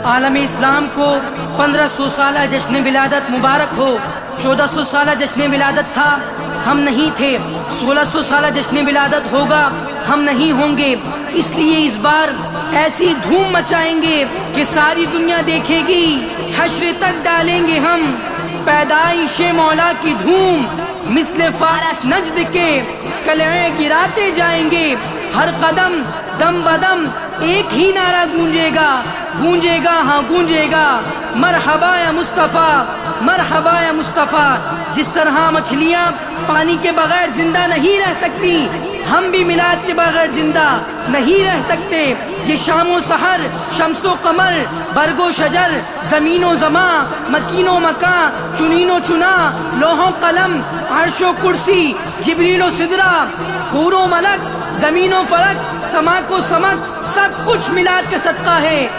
عالم اسلام کو 1500 سالہ جشن ولادت مبارک ہو۔ 1400 سالہ جشن ولادت تھا، ہم نہیں تھے۔ 1600 سالہ جشن ولادت ہوگا، ہم نہیں ہوں گے۔ اس لیے اس بار ایسی دھوم مچائیں گے کہ ساری دنیا دیکھے گی۔ حشر تک ڈالیں گے ہم پیدائش مولا کی دھوم، مثل فارس نجد کے قلعے گراتے جائیں گے۔ ہر قدم دم بدم ایک ہی نعرہ گونجے گا، گونجے گا، ہاں گونجے گا، مرحبا یا مصطفیٰ، مرحبا یا مصطفیٰ۔ جس طرح مچھلیاں پانی کے بغیر زندہ نہیں رہ سکتی، ہم بھی میلاد کے بغیر زندہ نہیں رہ سکتے۔ یہ شام و سحر، شمس و قمر، برگ و شجر، زمین و زماں، مکین و مکاں، چنین و چنا، لوح و قلم، عرش و کرسی، جبریل و سدرہ، حور و ملک، زمین و فلک، سما کو سمک، سب کچھ میلاد کا صدقہ ہے۔